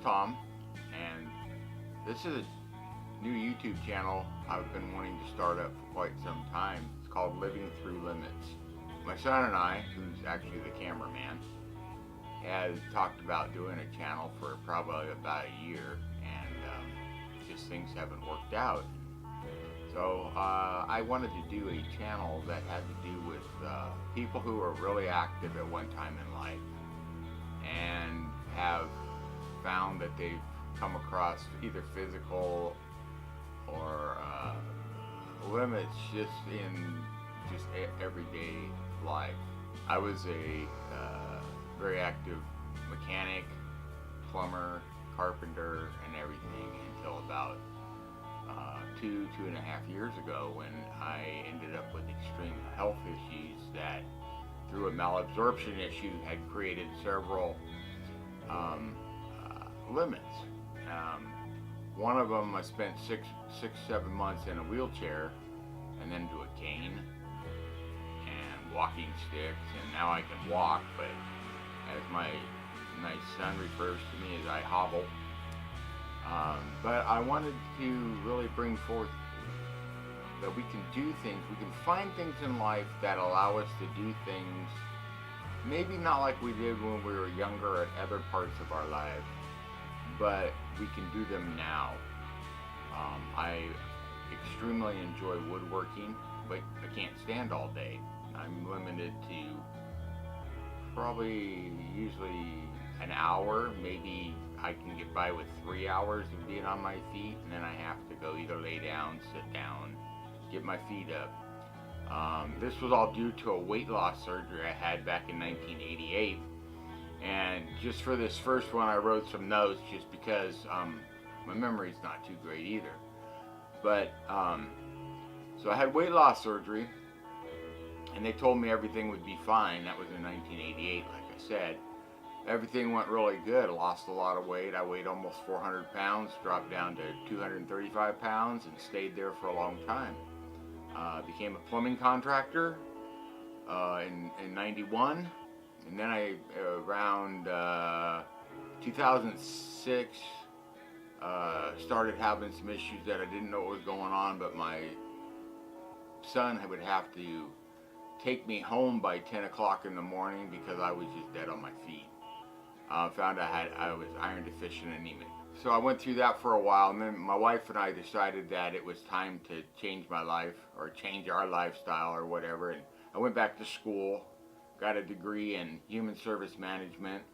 Tom, and this is a new YouTube channel I've been wanting to start up for quite some time. It's called Living Through Limits. My son and I, who's actually the cameraman, has talked about doing a channel for probably about a year, and just things haven't worked out. So I wanted to do a channel that had to do with people who were really active at one time in life and have found that they've come across either physical or limits just in everyday life. I was a very active mechanic, plumber, carpenter, and everything until about 2.5 years ago, when I ended up with extreme health issues that, through a malabsorption issue, had created several limits. One of them, I spent 7 months in a wheelchair and then to a cane and walking sticks, and now I can walk, but as my son refers to me, as I hobble. But I wanted to really bring forth that we can do things, we can find things in life that allow us to do things maybe not like we did when we were younger at other parts of our lives, but we can do them now. I extremely enjoy woodworking, but I can't stand all day. I'm limited to probably usually an hour. Maybe I can get by with 3 hours of being on my feet, and then I have to go either lay down, sit down, get my feet up. This was all due to a weight loss surgery I had back in 1988. And just for this first one, I wrote some notes just because my memory's not too great either. But so I had weight loss surgery, and they told me everything would be fine. That was in 1988, like I said. Everything went really good. I lost a lot of weight. I weighed almost 400 pounds, dropped down to 235 pounds, and stayed there for a long time. Became a plumbing contractor in 91, and then around 2006, started having some issues that I didn't know what was going on, but my son would have to take me home by 10 o'clock in the morning because I was just dead on my feet. Found I was iron deficient and anemic. So I went through that for a while, and then my wife and I decided that it was time to change my life, or change our lifestyle, or whatever. And I went back to school, got a degree in human service management,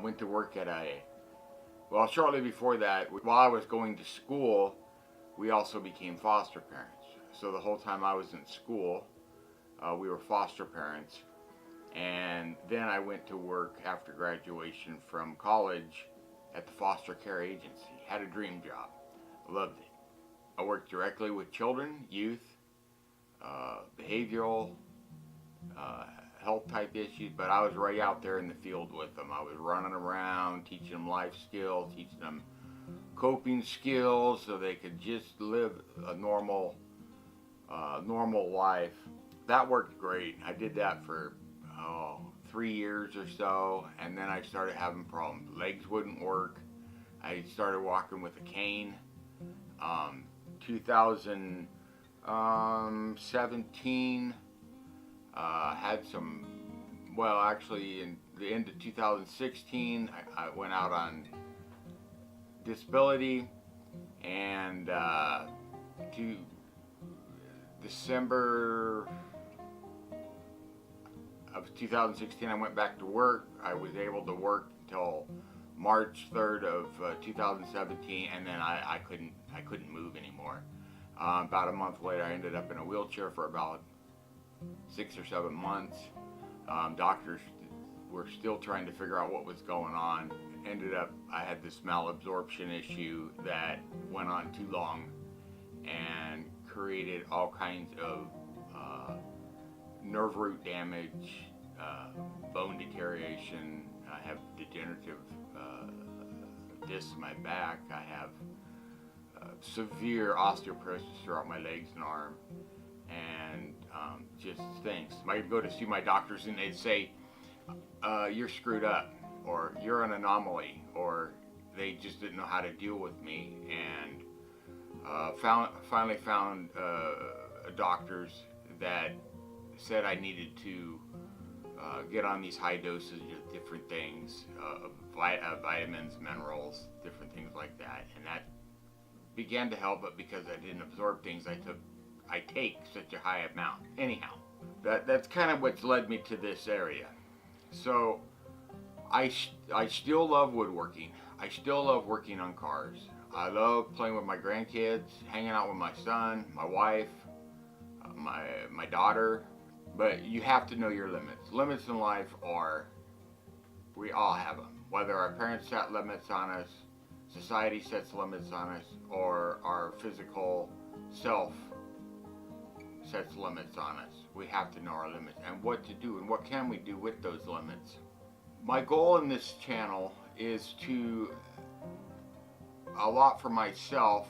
went to work at well, shortly before that, while I was going to school, we also became foster parents. So the whole time I was in school, we were foster parents. And then I went to work after graduation from college at the foster care agency. Had a dream job. Loved it. I worked directly with children, youth, behavioral, health type issues, but I was right out there in the field with them. I was running around, teaching them life skills, teaching them coping skills so they could just live a normal life. That worked great. I did that for 3 years or so, and then I started having problems. Legs wouldn't work. I started walking with a cane. 2017, had some, well, actually in the end of 2016, I went out on disability, and to December of 2016, I went back to work. I was able to work until March 3rd of 2017, and then I couldn't move anymore. About a month later, I ended up in a wheelchair for about 6 or 7 months. Doctors were still trying to figure out what was going on. Ended up, I had this malabsorption issue that went on too long and created all kinds of nerve root damage, bone deterioration. I have degenerative discs in my back. I have severe osteoporosis throughout my legs and arm, and just stinks. I go to see my doctors and they'd say, you're screwed up, or you're an anomaly, or they just didn't know how to deal with me, and finally found doctors that said I needed to get on these high doses of different things, vitamins, minerals, different things like that, and that began to help. But because I didn't absorb things, I take such a high amount. Anyhow, that's kind of what's led me to this area. So I still love woodworking. I still love working on cars. I love playing with my grandkids, hanging out with my son, my wife, my daughter. But you have to know your limits. Limits in life are, we all have them. Whether our parents set limits on us, society sets limits on us, or our physical self sets limits on us. We have to know our limits and what to do and what can we do with those limits. My goal in this channel is to, a lot for myself,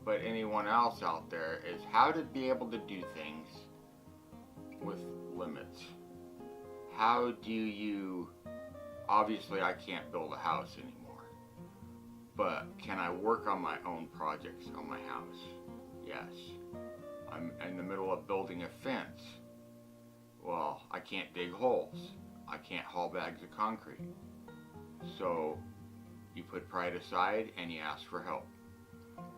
but anyone else out there, is how to be able to do things with limits. How do you, obviously I can't build a house anymore, but can I work on my own projects on my house? Yes. I'm in the middle of building a fence. Well, I can't dig holes. I can't haul bags of concrete. So you put pride aside and you ask for help.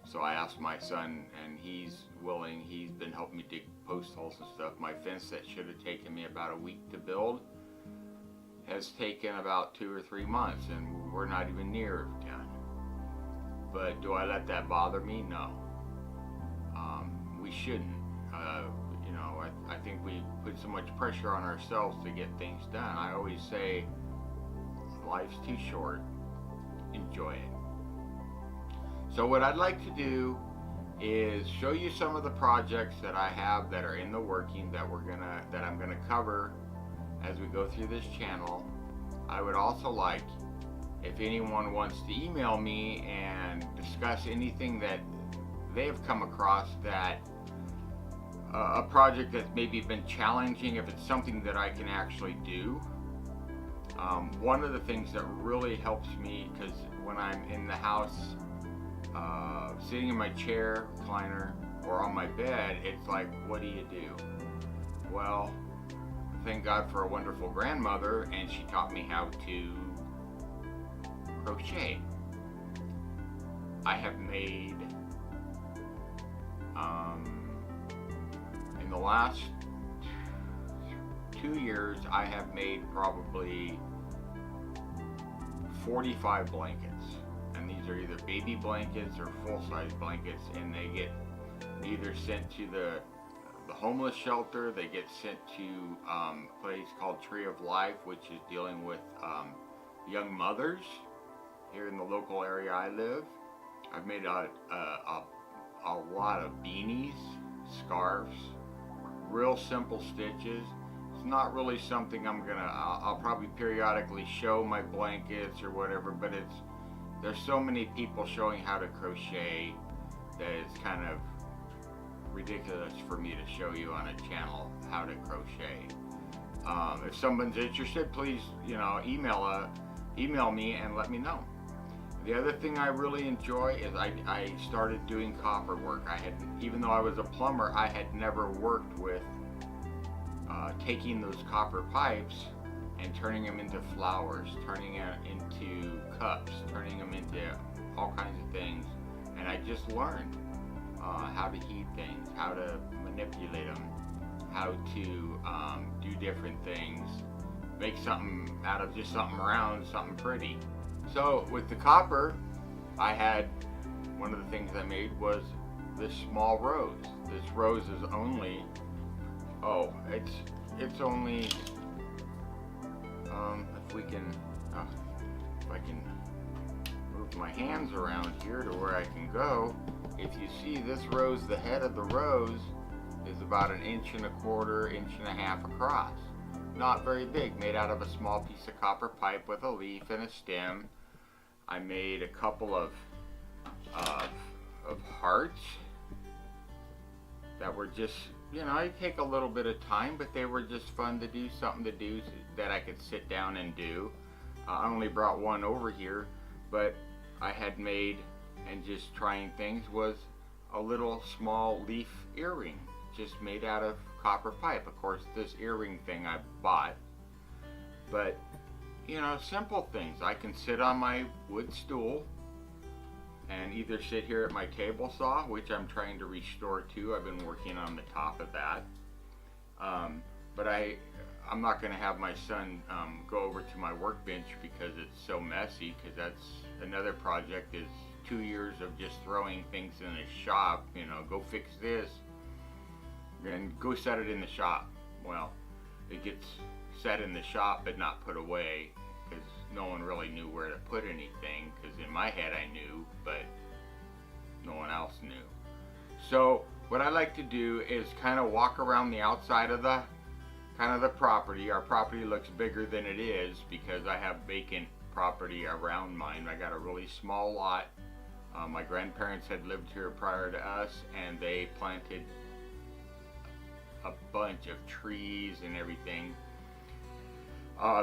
So I asked my son, and he's willing. He's been helping me dig post holes and stuff. My fence that should have taken me about a week to build has taken about 2 or 3 months, and we're not even near done. But do I let that bother me? No. We shouldn't. You know, I think we put so much pressure on ourselves to get things done. I always say, life's too short. Enjoy it. So what I'd like to do is show you some of the projects that I have that are in the working that I'm gonna cover as we go through this channel. I would also like, if anyone wants to email me and discuss anything that they've come across, that a project that's maybe been challenging, if it's something that I can actually do. One of the things that really helps me, because when I'm in the house, sitting in my chair, recliner, or on my bed, it's like, what do you do? Well, thank God for a wonderful grandmother, and she taught me how to crochet. I have made, in the last 2 years, I have made probably 45 blankets. And these are either baby blankets or full-size blankets, and they get either sent to the homeless shelter, they get sent to a place called Tree of Life, which is dealing with young mothers here in the local area I live. I've made a lot of beanies, scarves, real simple stitches. It's not really something I'll probably periodically show my blankets or whatever, but there's so many people showing how to crochet that it's kind of ridiculous for me to show you on a channel how to crochet. If someone's interested, please, email me and let me know. The other thing I really enjoy is I started doing copper work. Even though I was a plumber, I had never worked with taking those copper pipes and turning them into flowers, turning them into cups, turning them into all kinds of things. And I just learned how to heat things, how to manipulate them, how to do different things, make something out of just something round, something pretty. So with the copper, one of the things I made was this small rose. This rose is only, it's only, if I can move my hands around here to where I can go. If you see this rose, the head of the rose is about 1.25 inches, 1.5 inches across. Not very big, made out of a small piece of copper pipe with a leaf and a stem. I made a couple of hearts that were just, it take a little bit of time, but they were just fun to do, something to do that I could sit down and do. I only brought one over here, but I had made, and just trying things, was a little small leaf earring, just made out of copper pipe. Of course, this earring thing I bought, but you know, simple things. I can sit on my wood stool and either sit here at my table saw, which I'm trying to restore too. I've been working on the top of that. But I'm not going to have my son go over to my workbench because it's so messy, because that's another project, is 2 years of just throwing things in a shop, you know, go fix this and go set it in the shop. Well, it gets set in the shop but not put away because no one really knew where to put anything, because in my head I knew, but no one else knew. So what I like to do is kind of walk around the outside of the property. Our property looks bigger than it is because I have vacant property around mine. I got a really small lot. My grandparents had lived here prior to us, and they planted a bunch of trees and everything.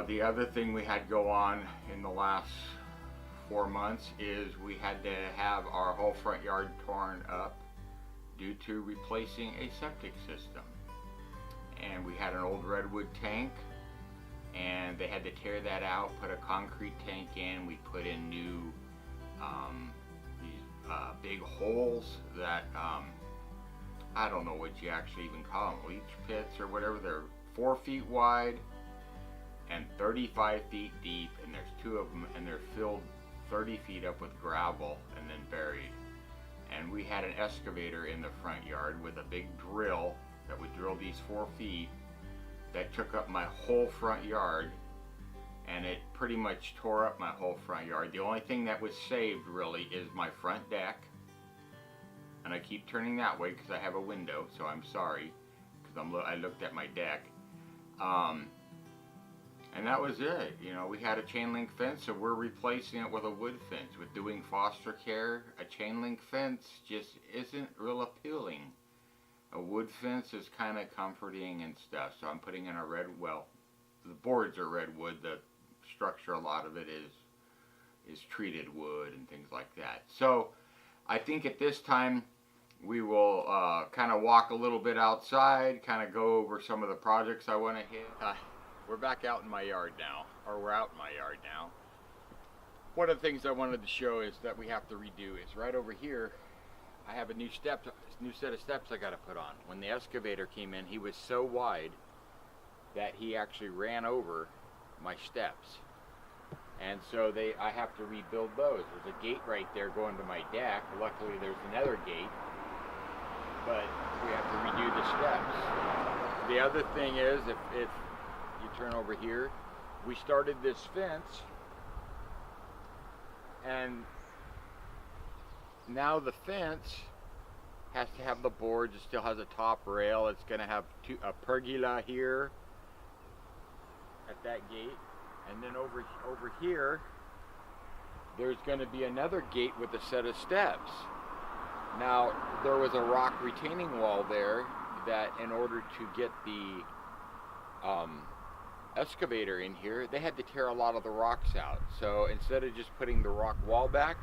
The other thing we had go on in the last 4 months is we had to have our whole front yard torn up due to replacing a septic system. And we had an old redwood tank, and they had to tear that out, put a concrete tank in. We put in new these big holes that I don't know what you actually even call them, leach pits or whatever. They're 4 feet wide and 35 feet deep, and there's 2 of them, and they're filled 30 feet up with gravel and then buried. And we had an excavator in the front yard with a big drill that would drill these 4 feet that took up my whole front yard, and it pretty much tore up my whole front yard. The only thing that was saved really is my front deck, and I keep turning that way because I have a window, so I'm sorry, because I looked at my deck. And that was it. You know, we had a chain link fence, so we're replacing it with a wood fence. With doing foster care, a chain link fence just isn't real appealing. A wood fence is kind of comforting and stuff, so I'm putting in a the boards are redwood, the structure, a lot of it is treated wood and things like that. So I think at this time we will kind of walk a little bit outside, kind of go over some of the projects I want to hit. We're back out in my yard now, or we're out in my yard now. One of the things I wanted to show is that we have to redo is right over here. I have a new set of steps I got to put on. When the excavator came in, he was so wide that he actually ran over my steps, and so I have to rebuild those. There's a gate right there going to my deck. Luckily, there's another gate, but we have to redo the steps. The other thing is, if you turn over here, we started this fence, and now the fence has to have the boards. It still has a top rail. It's going to have a pergola here at that gate, and then over here there's going to be another gate with a set of steps. Now there was a rock retaining wall there that in order to get the excavator in here, they had to tear a lot of the rocks out. So instead of just putting the rock wall back,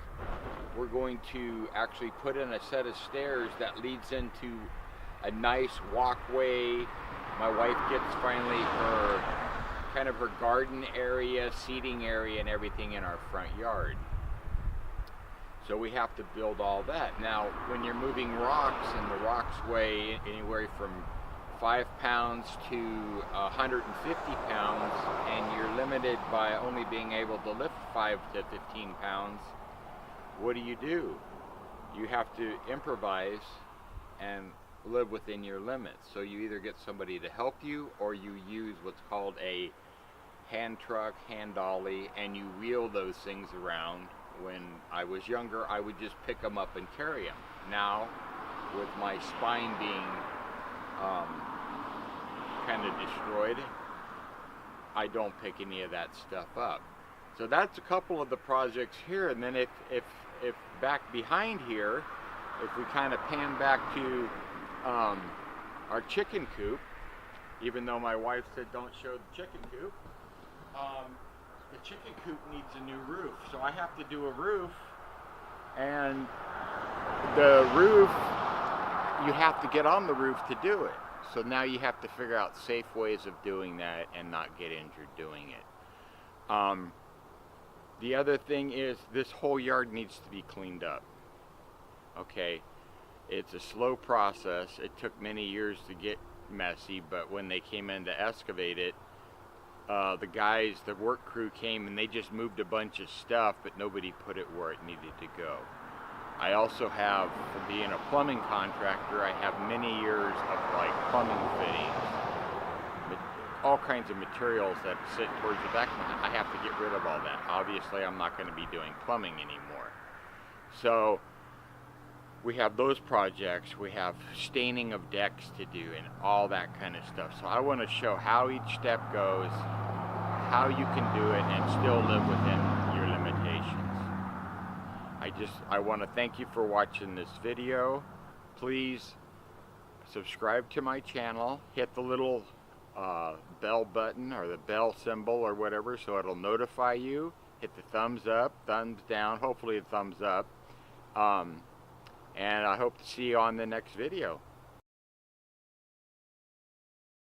we're going to actually put in a set of stairs that leads into a nice walkway. My wife gets finally her garden area, seating area, and everything in our front yard. So we have to build all that. Now, when you're moving rocks, and the rocks weigh anywhere from 5 pounds to 150 pounds, and you're limited by only being able to lift 5 to 15 pounds, what do? You have to improvise and live within your limits. So you either get somebody to help you, or you use what's called a hand truck, hand dolly, and you wheel those things around. When I was younger, I would just pick them up and carry them. Now, with my spine being kind of destroyed, I don't pick any of that stuff up. So that's a couple of the projects here. And then if back behind here, if we kind of pan back to our chicken coop, even though my wife said don't show the chicken coop, the chicken coop needs a new roof. So I have to do a roof And the roof, you have to get on the roof to do it. So now you have to figure out safe ways of doing that and not get injured doing it. The other thing is this whole yard needs to be cleaned up. Okay, it's a slow process. It took many years to get messy, but when they came in to excavate it, the guys, the work crew came and they just moved a bunch of stuff, but nobody put it where it needed to go. I also have, for being a plumbing contractor, I have many years of like plumbing fittings, all kinds of materials that sit towards the back. I have to get rid of all that. Obviously, I'm not going to be doing plumbing anymore. So we have those projects. We have staining of decks to do and all that kind of stuff. So I want to show how each step goes, how you can do it and still live within your limitations. I want to thank you for watching this video. Please subscribe to my channel. Hit the little bell button or the bell symbol or whatever so it'll notify you. Hit the thumbs up, thumbs down, hopefully a thumbs up. And I hope to see you on the next video.